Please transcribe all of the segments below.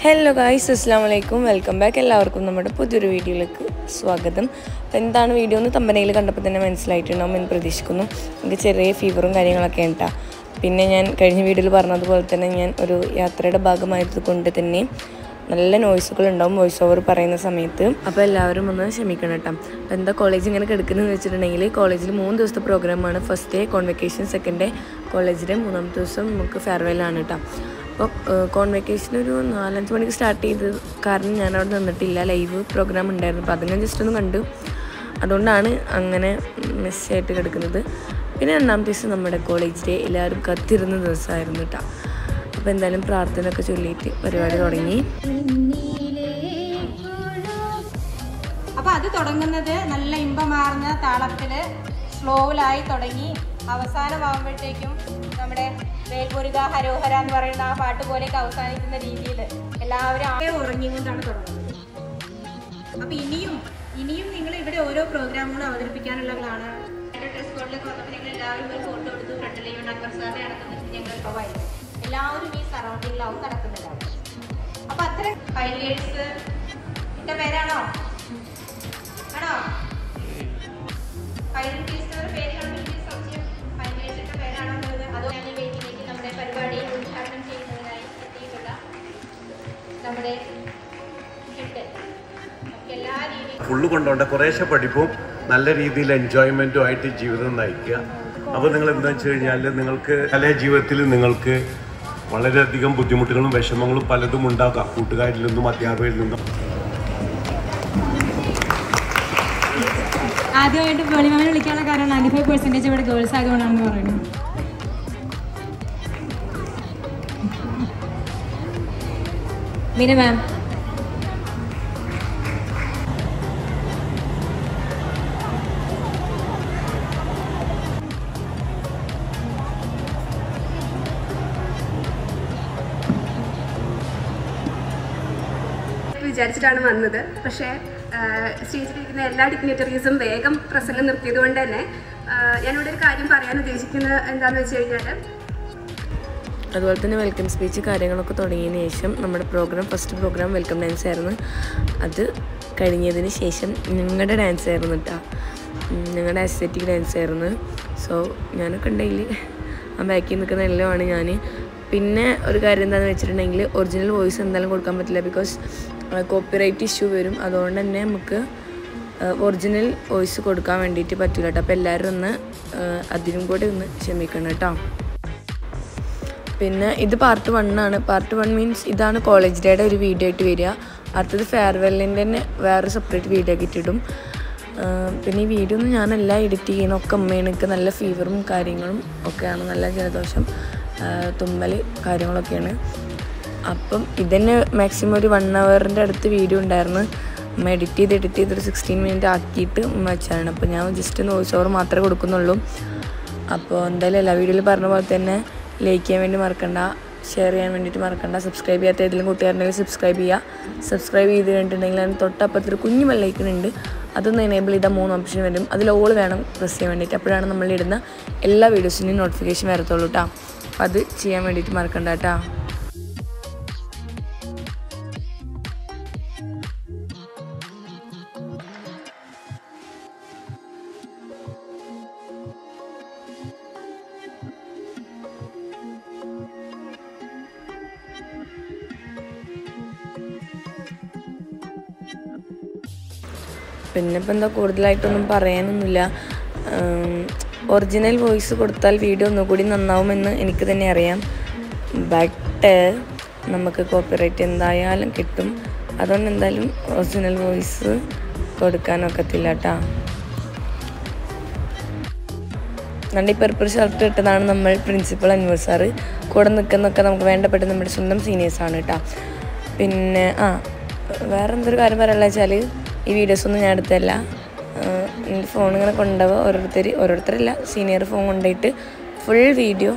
Hello guys, അസ്സലാമു അലൈക്കും. Welcome back. എല്ലാവർക്കും നമ്മുടെ പുതിയൊരു വീഡിയോയിലേക്ക് സ്വാഗതം. അപ്പോൾ എന്താണ് വീഡിയോ എന്ന് തമ്പനയിൽ കണ്ടപ്പോൾ തന്നെ മനസ്സിലായിട്ടുണ്ടാവും എന്ന് പ്രതീക്ഷിക്കുന്നു. എനിക്ക് ചെറിയ ഫീവറും കാര്യങ്ങളൊക്കെ ഉണ്ടാ. പിന്നെ ഞാൻ കഴിഞ്ഞ വീഡിയോയിൽ പറഞ്ഞതുപോലെ തന്നെ ഞാൻ ഒരു യാത്രയുടെ ഭാഗമായത് കൊണ്ട് തന്നെ നല്ല നോയ്സുകൾ ഉണ്ടാവും വോയിസ് ഓവർ പറയുന്ന സമയത്ത്. അപ്പോൾ എല്ലാവരും ഒന്ന് ക്ഷമിക്കണം കേട്ടോ. അപ്പോൾ എന്താ കോളേജ് ഇങ്ങനെ കിടക്കുന്നതെന്ന് വെച്ചിട്ടുണ്ടെങ്കിൽ, കോളേജിൽ 3 ദിവസത്തെ പ്രോഗ്രാമാണ്. First day convocation, second day കോളേജിലെ, 3ാമത്തെ ദിവസം നമുക്ക് ഫെയർവെല്ലാണ് കേട്ടോ. അപ്പോൾ കോൺവെക്കേഷൻ ഒരു 4-5 മണിക്ക് സ്റ്റാർട്ട് ചെയ്ത് കാരണം ഞാൻ അവിടെ നിന്നിട്ടില്ല. ലൈവ് പ്രോഗ്രാം ഉണ്ടായിരുന്നു. അപ്പോൾ അത് ഞാൻ ജസ്റ്റ് ഒന്ന് കണ്ടു. അതുകൊണ്ടാണ് അങ്ങനെ മിസ്സായിട്ട് കിടക്കുന്നത്. പിന്നെ 2ാമത്തെ ദിവസം നമ്മുടെ കോളേജ് ഡേ, എല്ലാവരും കത്തിരുന്ന ദിവസമായിരുന്നു കേട്ടോ. അപ്പോൾ എന്തായാലും പ്രാർത്ഥന ഒക്കെ ചൊല്ലിയിട്ട് പരിപാടി തുടങ്ങി. അപ്പോൾ അത് തുടങ്ങുന്നത് നല്ല ഇമ്പമാർന്ന താളത്തിൽ സ്ലോവിലായി തുടങ്ങി അവസാനമാകുമ്പോഴത്തേക്കും നമ്മുടെ വേൽമുരുക ഹരോഹര എന്ന് പറയുന്ന ആ പാട്ട് പോലെയൊക്കെ അവസാനിക്കുന്ന രീതിയിൽ എല്ലാവരും ഉറങ്ങിക്കൊണ്ടാണ് തുടങ്ങുന്നത്. അപ്പോൾ ഇനിയും നിങ്ങൾ ഇവിടെ ഓരോ പ്രോഗ്രാമുകളും അവതരിപ്പിക്കാനുള്ളതാണ്. ഡ്രസ് കോഡിലേക്ക് വന്നപ്പോൾ നിങ്ങൾ എല്ലാവരും ഒരു ഫോട്ടോ എടുത്ത് ഫ്രണ്ടിലേക്ക് അക്ബർ സാറിനെ നടത്തുന്നത് ഞങ്ങൾ പ്രൊവൈഡ്. എല്ലാവരും ഈ സറൗണ്ടിങ്ങിലാവും നടക്കുന്നുണ്ടാവും. അപ്പോൾ അത്ര ഹൈലൈറ്റ്സ് എൻ്റെ പേരാണോ ആണോ ഹൈലൈറ്റ്സിൻ്റെ പേരുകൾ ഹൈലൈറ്റ്സിൻ്റെ പേരാണോ ഉള്ളത്? അതോ ഞാൻ വേദിയിലേക്ക് നമ്മുടെ പരിപാടി ഉദ്ഘാടനം ചെയ്യുന്നതിനായി എത്തിയിട്ടുള്ള നമ്മുടെ ഹെഡ് എല്ലാ രീതിയിലും ഫുള്ള് കൊണ്ടുപോകേണ്ട കുറേശ്ശെ പഠിപ്പും നല്ല രീതിയിൽ എൻജോയ്മെൻറ്റും ആയിട്ട് ജീവിതം നയിക്കുക. അപ്പോൾ നിങ്ങൾ എന്താ വെച്ച് കഴിഞ്ഞാൽ, നിങ്ങൾക്ക് കലാജീവിതത്തിൽ നിങ്ങൾക്ക് വളരെയധികം ബുദ്ധിമുട്ടുകളും വിഷമങ്ങളും പലതും ഉണ്ടാകാം, കൂട്ടുകാരിൽ നിന്നും അധ്യാപകരിൽ നിന്നും. ആദ്യമായിട്ട് പൊളിമാമനെ വിളിക്കാനുള്ള കാരണം 95% ഇവിടെ ഗേൾസ് ആയതുകൊണ്ടാണെന്ന് പറയുന്നത്. പിന്നെ മാം വിചാരിച്ചിട്ടാണ് വന്നത്. പക്ഷേ സ്റ്റേജിലിരിക്കുന്ന എല്ലാ ഡിഗ്നിറ്ററീസും വേഗം പ്രസംഗം നിർത്തിയത് കൊണ്ട് തന്നെ ഞാനിവിടെ ഒരു കാര്യം പറയാൻ ഉദ്ദേശിക്കുന്നത് എന്താണെന്ന് വെച്ച് കഴിഞ്ഞാൽ, അതുപോലെ തന്നെ വെൽക്കം സ്പീച്ച് കാര്യങ്ങളൊക്കെ തുടങ്ങിയതിന് ശേഷം നമ്മുടെ ഫസ്റ്റ് പ്രോഗ്രാം വെൽക്കം ഡാൻസ് ആയിരുന്നു. അത് കഴിഞ്ഞതിന് ശേഷം ഞങ്ങളുടെ ഡാൻസ് ആയിരുന്നു കേട്ടോ. ഞങ്ങളുടെ അസ്തെറ്റിക് ഡാൻസ് ആയിരുന്നു. സോ ഞാനൊക്കെ ഉണ്ടെങ്കിൽ ആ ബാക്കിൽ നിൽക്കുന്ന എല്ലാമാണ് ഞാൻ. പിന്നെ ഒരു കാര്യം എന്താണെന്ന് വെച്ചിട്ടുണ്ടെങ്കിൽ, ഒറിജിനൽ വോയിസ് എന്തായാലും കൊടുക്കാൻ പറ്റില്ല, ബിക്കോസ് കോപ്പിറൈറ്റ് ഇഷ്യൂ വരും. അതുകൊണ്ട് തന്നെ നമുക്ക് ഒറിജിനൽ വോയിസ് കൊടുക്കാൻ വേണ്ടിയിട്ട് പറ്റില്ല കേട്ടോ. അപ്പോൾ എല്ലാവരും ഒന്ന് അതിനും കൂടെ ഒന്ന് ക്ഷമിക്കണം കേട്ടോ. പിന്നെ ഇത് പാർട്ട് 1 ആണ്. പാർട്ട് 1 മീൻസ് ഇതാണ് കോളേജ് ഡേയുടെ ഒരു വീഡിയോ ആയിട്ട് വരിക. അടുത്തത് ഫെയർവെല്ലിൻ്റെ തന്നെ വേറെ സെപ്പറേറ്റ് വീഡിയോ ഒക്കെ ഇട്ടിടും. പിന്നെ ഈ വീഡിയോ ഒന്നും ഞാനല്ല എഡിറ്റ് ചെയ്യുന്ന, ഒക്കെ അമ്മയാണ്. എനിക്ക് നല്ല ഫീവറും കാര്യങ്ങളും ഒക്കെയാണ്, നല്ല ജലദോഷം, തുമ്മൽ കാര്യങ്ങളൊക്കെയാണ്. അപ്പം ഇതന്നെ മാക്സിമം ഒരു 1 ഹവറിൻ്റെ അടുത്ത് വീഡിയോ ഉണ്ടായിരുന്നു. അമ്മ എഡിറ്റ് ചെയ്തൊരു 16 മിനിറ്റ് ആക്കിയിട്ട് വെച്ചാണ്. അപ്പോൾ ഞാൻ ജസ്റ്റ് വോയിസ് ഓവർ മാത്രമേ കൊടുക്കുന്നുള്ളൂ. അപ്പോൾ എന്തായാലും എല്ലാ വീഡിയോയിൽ പറഞ്ഞ പോലെ തന്നെ ലൈക്ക് ചെയ്യാൻ വേണ്ടി മറക്കണ്ട, ഷെയർ ചെയ്യാൻ വേണ്ടിയിട്ട് മറക്കണ്ട. സബ്സ്ക്രൈബ് ചെയ്യാത്ത ഏതെങ്കിലും കൂട്ടുകാരുണ്ടെങ്കിൽ സബ്സ്ക്രൈബ് ചെയ്യുക. സബ്സ്ക്രൈബ് ചെയ്ത് കഴിഞ്ഞിട്ടുണ്ടെങ്കിൽ അതിന് തൊട്ടപ്പുറത്തൊരു കുഞ്ഞു ബെല്ലൈക്കൺ ഉണ്ട്. അതൊന്ന് എനേബിൾ ചെയ്താൽ 3 ഓപ്ഷൻ വരും. അതിൽ ഓൾ വേണം പ്രസ് ചെയ്യാൻ വേണ്ടിയിട്ട്. അപ്പോഴാണ് നമ്മളിടുന്ന എല്ലാ വീഡിയോസിൻ്റെയും നോട്ടിഫിക്കേഷൻ വരത്തുള്ളൂ കേട്ടോ. അപ്പോൾ അത് ചെയ്യാൻ വേണ്ടിയിട്ട് മറക്കണ്ട കേട്ടോ. പിന്നെ ഇപ്പം എന്താ കൂടുതലായിട്ടൊന്നും പറയാനൊന്നുമില്ല. ഒറിജിനൽ വോയിസ് കൊടുത്താൽ വീഡിയോ ഒന്നുകൂടി നന്നാവുമെന്ന് എനിക്ക് തന്നെ അറിയാം. ബട്ട് നമുക്ക് കോപ്പിറൈറ്റ് എന്തായാലും കിട്ടും. അതുകൊണ്ട് എന്തായാലും ഒറിജിനൽ വോയിസ് കൊടുക്കാനൊക്കത്തില്ല കേട്ടോ. ഈ പെർപ്പിൾ ഷർട്ട് ഇട്ടതാണ് നമ്മൾ പ്രിൻസിപ്പൽ അൻവർ സാറ്. കൂടെ നിൽക്കുന്നൊക്കെ നമുക്ക് വേണ്ടപ്പെട്ട നമ്മുടെ സ്വന്തം സീനിയേഴ്സാണ് കേട്ടോ. പിന്നെ വേറെ എന്തൊരു കാര്യം പറയാനുള്ള വെച്ചാൽ, ഈ വീഡിയോസൊന്നും ഞാൻ എടുത്തല്ല. എൻ്റെ ഫോൺ ഇങ്ങനെ കൊണ്ടുപോവുക ഓരോരുത്തരല്ല, സീനിയർ ഫോൺ കൊണ്ടുപോയിട്ട് ഫുൾ വീഡിയോ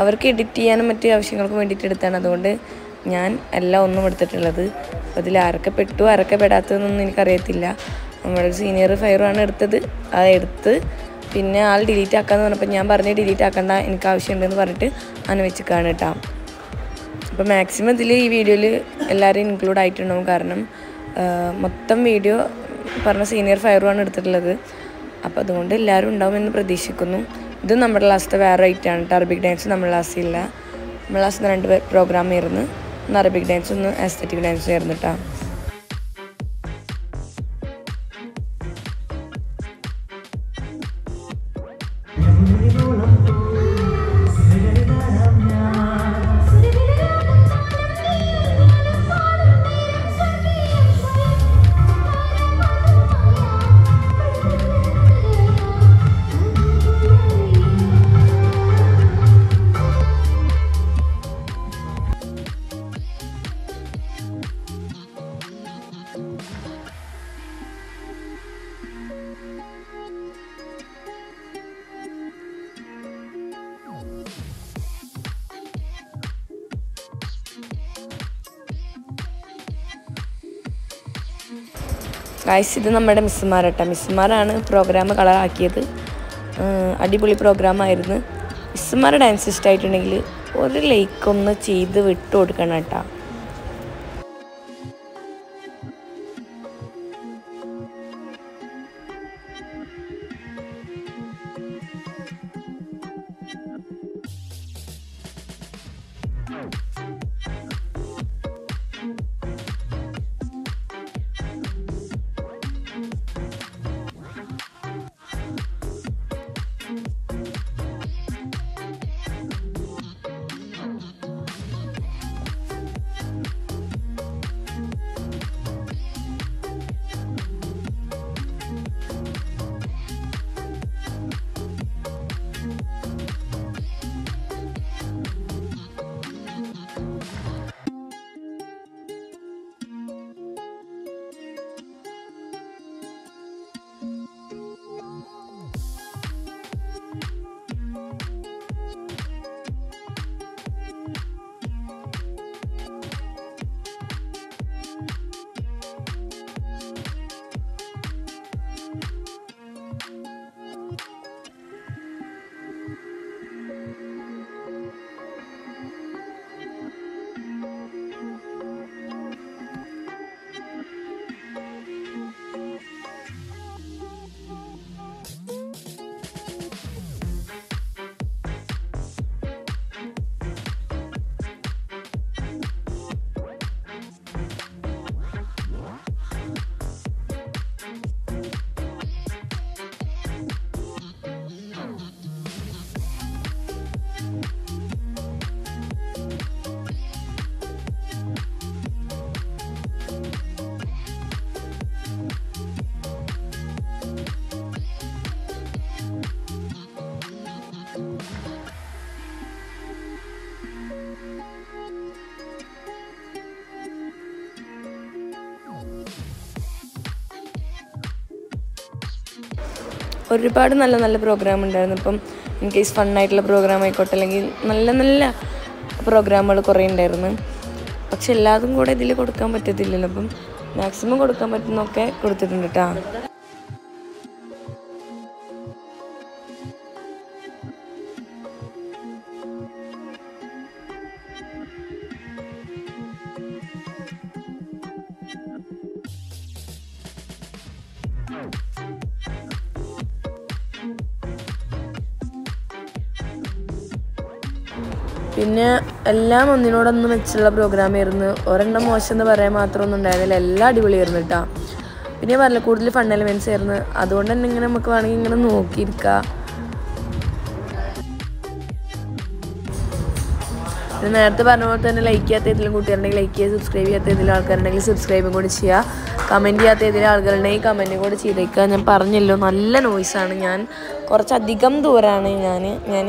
അവർക്ക് എഡിറ്റ് ചെയ്യാനും മറ്റു ആവശ്യങ്ങൾക്ക് വേണ്ടിയിട്ട് എടുത്താണ്. അതുകൊണ്ട് ഞാൻ എല്ലാം ഒന്നും എടുത്തിട്ടുള്ളത്. അപ്പോൾ അതിൽ ആരൊക്കെ പെട്ടു ആരൊക്കെ പെടാത്തതെന്നൊന്നും എനിക്കറിയത്തില്ല. നമ്മുടെ സീനിയർ ഫയറുമാണ് എടുത്തത്. അതെടുത്ത് പിന്നെ ആൾ ഡിലീറ്റ് ആക്കാമെന്ന് പറഞ്ഞപ്പോൾ ഞാൻ പറഞ്ഞ് ഡിലീറ്റ് ആക്കണ്ട, എനിക്ക് ആവശ്യമുണ്ടെന്ന് പറഞ്ഞിട്ട് അങ്ങനെ വെച്ച് കാണും കേട്ടോ. അപ്പോൾ മാക്സിമം ഇതിൽ ഈ വീഡിയോയിൽ എല്ലാവരും ഇൻക്ലൂഡ് ആയിട്ടുണ്ടാവും. കാരണം മൊത്തം വീഡിയോ പറഞ്ഞ സീനിയർ ഫയറുമാണ് എടുത്തിട്ടുള്ളത്. അപ്പോൾ അതുകൊണ്ട് എല്ലാവരും ഉണ്ടാവുമെന്ന് പ്രതീക്ഷിക്കുന്നു. ഇത് നമ്മുടെ ലാസ്റ്റ് വേറെ ഐറ്റാണ്. അറബിക് ഡാൻസ് നമ്മുടെ ലാസ്റ്റില്ല. നമ്മൾ ലാസ്റ്റ് 2 പ്രോഗ്രാം ആയിരുന്നു. ഒന്ന് അറബിക് ഡാൻസ്, ഒന്ന് ആസ്തറ്റിക് ഡാൻസ് ആയിരുന്നു കേട്ടോ. ഗൈസ്, ഇത് നമ്മുടെ മിസ്സുമാരട്ടോ. മിസ്സുമാരാണ് പ്രോഗ്രാം കളറാക്കിയത്. അടിപൊളി പ്രോഗ്രാമായിരുന്നു. മിസ്സുമാരുടെ ഡാൻസ് ഇഷ്ടമായിട്ടുണ്ടെങ്കിൽ ഒരു ലൈക്ക് ഒന്ന് ചെയ്ത് വിട്ടു കൊടുക്കണം കേട്ടോ. ഒരുപാട് നല്ല നല്ല പ്രോഗ്രാം ഉണ്ടായിരുന്നു. ഇപ്പം ഇൻ കേസ് ഫണ്ണായിട്ടുള്ള പ്രോഗ്രാം ആയിക്കോട്ടെ, അല്ലെങ്കിൽ നല്ല നല്ല പ്രോഗ്രാമുകൾ കുറേ ഉണ്ടായിരുന്നു. പക്ഷെ എല്ലാതും കൂടെ ഇതിൽ കൊടുക്കാൻ പറ്റത്തില്ലല്ലോ. അപ്പം മാക്സിമം കൊടുക്കാൻ പറ്റുന്നൊക്കെ കൊടുത്തിട്ടുണ്ട് കേട്ടോ. പിന്നെ എല്ലാം ഒന്നിനോടൊന്നും വെച്ചുള്ള പ്രോഗ്രാമായിരുന്നു. ഒരെണ്ണം മോശം എന്ന് പറയാൻ മാത്രമൊന്നും ഉണ്ടായിരുന്നില്ല. എല്ലാം അടിപൊളിയായിരുന്നു കേട്ടോ. പിന്നെ പറഞ്ഞില്ല, കൂടുതൽ ഫൺ എലിമെൻറ്റ്സ് ആയിരുന്നു. അതുകൊണ്ട് തന്നെ ഇങ്ങനെ നമുക്ക് വേണമെങ്കിൽ ഇങ്ങനെ നോക്കിയിരിക്കാം. നേരത്തെ പറഞ്ഞ പോലെ തന്നെ ലൈക്ക് ചെയ്യാത്ത ഏതെങ്കിലും കൂട്ടുകാരുണ്ടെങ്കിൽ ലൈക്ക് ചെയ്യുക, സബ്സ്ക്രൈബ് ചെയ്യാത്ത ഏതെങ്കിലും ആൾക്കാരുണ്ടെങ്കിൽ സബ്സ്ക്രൈബും കൂടി ചെയ്യുക, കമൻറ്റ് ചെയ്യാത്ത ഏതെങ്കിലും ആളുകളുണ്ടെങ്കിൽ കമൻറ്റും കൂടി ചെയ്തേക്കുക. ഞാൻ പറഞ്ഞല്ലോ, നല്ല നോയ്സാണ്. ഞാൻ കുറച്ചധികം ദൂരമാണ്. ഞാൻ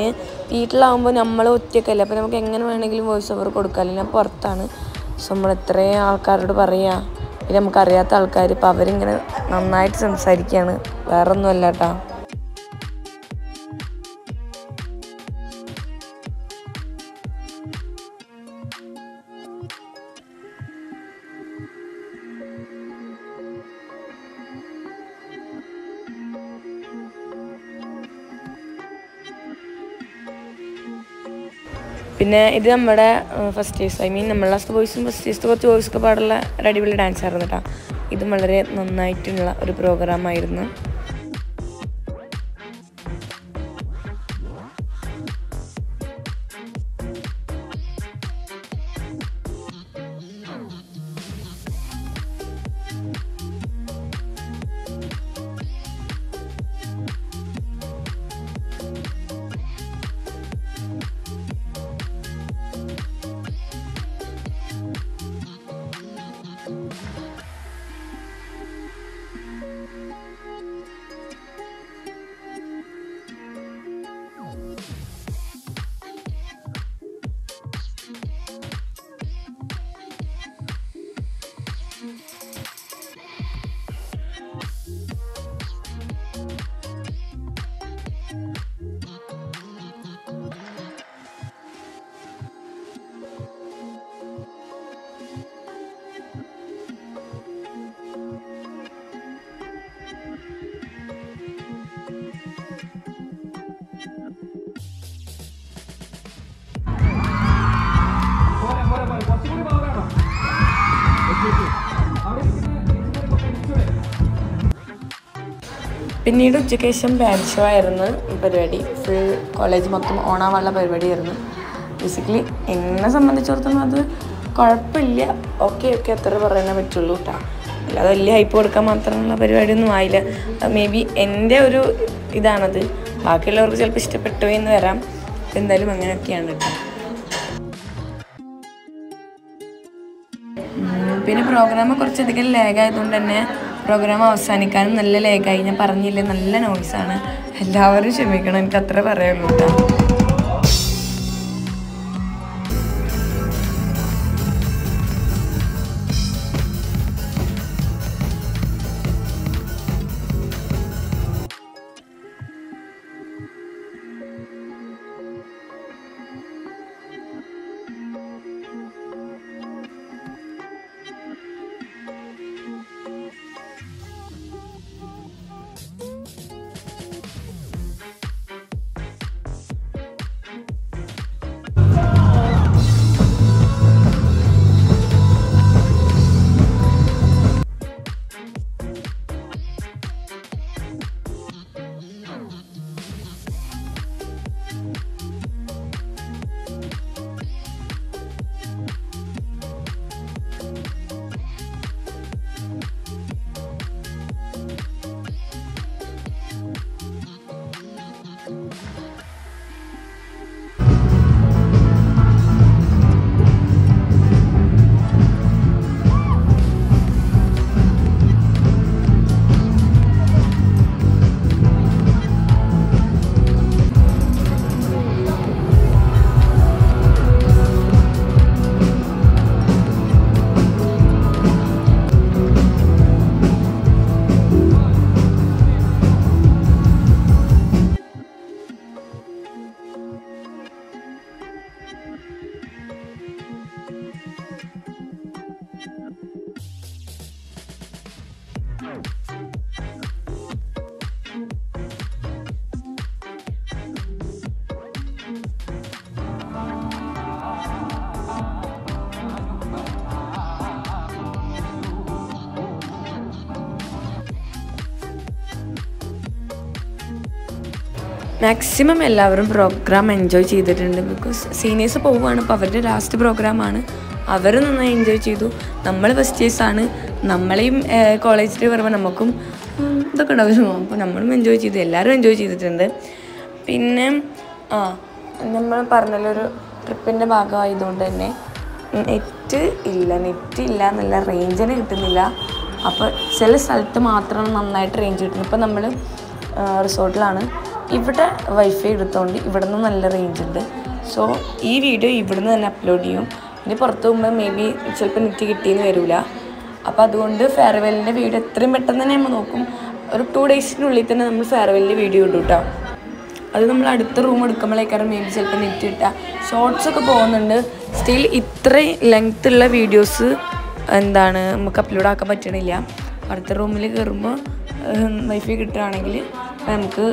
വീട്ടിലാകുമ്പോൾ നമ്മൾ ഒറ്റയ്ക്കല്ല, അപ്പോൾ നമുക്ക് എങ്ങനെ വേണമെങ്കിലും വോയിസ് ഓവർ കൊടുക്കാമല്ലോ. ഞാൻ പുറത്താണ്. സോ നമ്മൾ എത്രയും ആൾക്കാരോട് പറയുക. പിന്നെ നമുക്കറിയാത്ത ആൾക്കാർ, ഇപ്പോൾ അവരിങ്ങനെ നന്നായിട്ട് സംസാരിക്കുകയാണ്, വേറൊന്നുമല്ല കേട്ടോ. പിന്നെ ഇത് നമ്മുടെ ഫസ്റ്റ് ഇയേഴ്സ്, ഐ മീൻ നമ്മളെ ലാസ്റ്റ് ബോയ്സും ഫസ്റ്റ് ഇയേഴ്സ് കുറച്ച് ബോയ്സൊക്കെ പാടുള്ള ഒരു അടിപൊളി ഡാൻസ് ആയിരുന്നു കേട്ടോ. ഇതും വളരെ നന്നായിട്ടുള്ള ഒരു പ്രോഗ്രാമായിരുന്നു. പിന്നീട് ഉച്ചയ്ക്ക് ശേഷം ബാൻഡ് ഷോ ആയിരുന്നു പരിപാടി. ഫുൾ കോളേജ് മൊത്തം ഓണാവാനുള്ള പരിപാടിയായിരുന്നു. ബേസിക്കലി എന്നെ സംബന്ധിച്ചിടത്തോളം അത് കുഴപ്പമില്ല, ഓക്കെ എത്ര പറയാനേ പറ്റുള്ളൂ കേട്ടോ. അല്ലാതെ വലിയ ഹൈപ്പ് കൊടുക്കാൻ മാത്രമുള്ള പരിപാടിയൊന്നും ആയില്ല. മേ ബി എൻ്റെ ഒരു ഇതാണത്, ബാക്കിയുള്ളവർക്ക് ചിലപ്പോൾ ഇഷ്ടപ്പെട്ടു എന്ന് വരാം. എന്തായാലും അങ്ങനെയൊക്കെയാണ് കേട്ടോ. പിന്നെ പ്രോഗ്രാം കുറച്ചധികം ലാഗായതുകൊണ്ട് തന്നെ പ്രോഗ്രാം അവസാനിക്കാനും നല്ല ലാഗായി. ഞാൻ പറഞ്ഞില്ലേ, നല്ല നോയ്സാണ്. എല്ലാവരും ക്ഷമിക്കണം, എനിക്ക് അത്ര പറയുള്ളൂ കേട്ടോ. മാക്സിമം എല്ലാവരും പ്രോഗ്രാം എൻജോയ് ചെയ്തിട്ടുണ്ട്. ബിക്കോസ് സീനിയേഴ്സ് പോവുകയാണ്, അപ്പോൾ അവരുടെ ലാസ്റ്റ് പ്രോഗ്രാമാണ്. അവർ നന്നായി എൻജോയ് ചെയ്തു. നമ്മൾ ഫസ്റ്റ് ഇയേഴ്സാണ്, നമ്മളെയും കോളേജിൽ വരുമ്പോൾ നമുക്കും ഇതൊക്കെ ഉണ്ടാവും. അപ്പോൾ നമ്മളും എൻജോയ് ചെയ്തു, എല്ലാവരും എൻജോയ് ചെയ്തിട്ടുണ്ട്. പിന്നെ നമ്മൾ പറഞ്ഞൊരു ട്രിപ്പിൻ്റെ ഭാഗമായതുകൊണ്ട് തന്നെ നെറ്റ് ഇല്ല എന്നല്ല, റേഞ്ചിന് കിട്ടുന്നില്ല. അപ്പോൾ ചില സ്ഥലത്ത് മാത്രം നന്നായിട്ട് റേഞ്ച് കിട്ടുന്നു. ഇപ്പോൾ നമ്മൾ റിസോർട്ടിലാണ്, ഇവിടെ വൈഫൈ എടുത്തുകൊണ്ട് ഇവിടെ നിന്ന് നല്ല റേഞ്ച് ഉണ്ട്. സോ ഈ വീഡിയോ ഇവിടെ നിന്ന് തന്നെ അപ്ലോഡ് ചെയ്യും. ഇനി പുറത്ത് പോകുമ്പോൾ മേ ബി ചിലപ്പോൾ നെറ്റ് കിട്ടിയെന്ന് വരില്ല. അപ്പോൾ അതുകൊണ്ട് ഫെയർവെല്ലിൻ്റെ വീഡിയോ എത്രയും പെട്ടെന്ന് തന്നെ നമ്മൾ നോക്കും. ഒരു 2 ഡേയ്സിനുള്ളിൽ തന്നെ നമ്മൾ ഫെയർവെല്ലിൻ്റെ വീഡിയോ ഇടും കേട്ടോ. അത് നമ്മൾ അടുത്ത റൂം എടുക്കുമ്പോഴേക്കാരും മേ ബി ചിലപ്പോൾ നെറ്റ് കിട്ടുക. ഷോർട്സൊക്കെ പോകുന്നുണ്ട്. സ്റ്റിൽ ഇത്രയും ലെങ്ത് ഉള്ള വീഡിയോസ് നമുക്ക് അപ്ലോഡ് ആക്കാൻ പറ്റണില്ല. അടുത്ത റൂമിൽ കയറുമ്പോൾ വൈഫൈ കിട്ടുകയാണെങ്കിൽ നമുക്ക്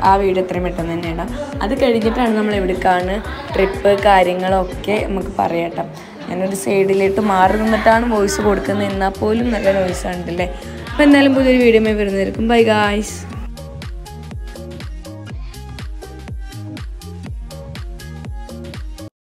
ആ വീഡിയോ എത്രയും പെട്ടെന്ന് തന്നെ ഇടാം. അത് കഴിഞ്ഞിട്ടാണ് നമ്മൾ എവിടേക്കാണ് ട്രിപ്പ് കാര്യങ്ങളൊക്കെ നമുക്ക് പറയാട്ടോ. ഞാനൊരു സൈഡിലേക്ക് മാറി നിന്നിട്ടാണ് വോയിസ് കൊടുക്കുന്നത്, എന്നാൽ പോലും നല്ല നോയ്സ് ഉണ്ടല്ലേ. അപ്പോൾ എന്തായാലും പുതിയൊരു വീഡിയോ വരുന്നതായിരിക്കും. Bye guys.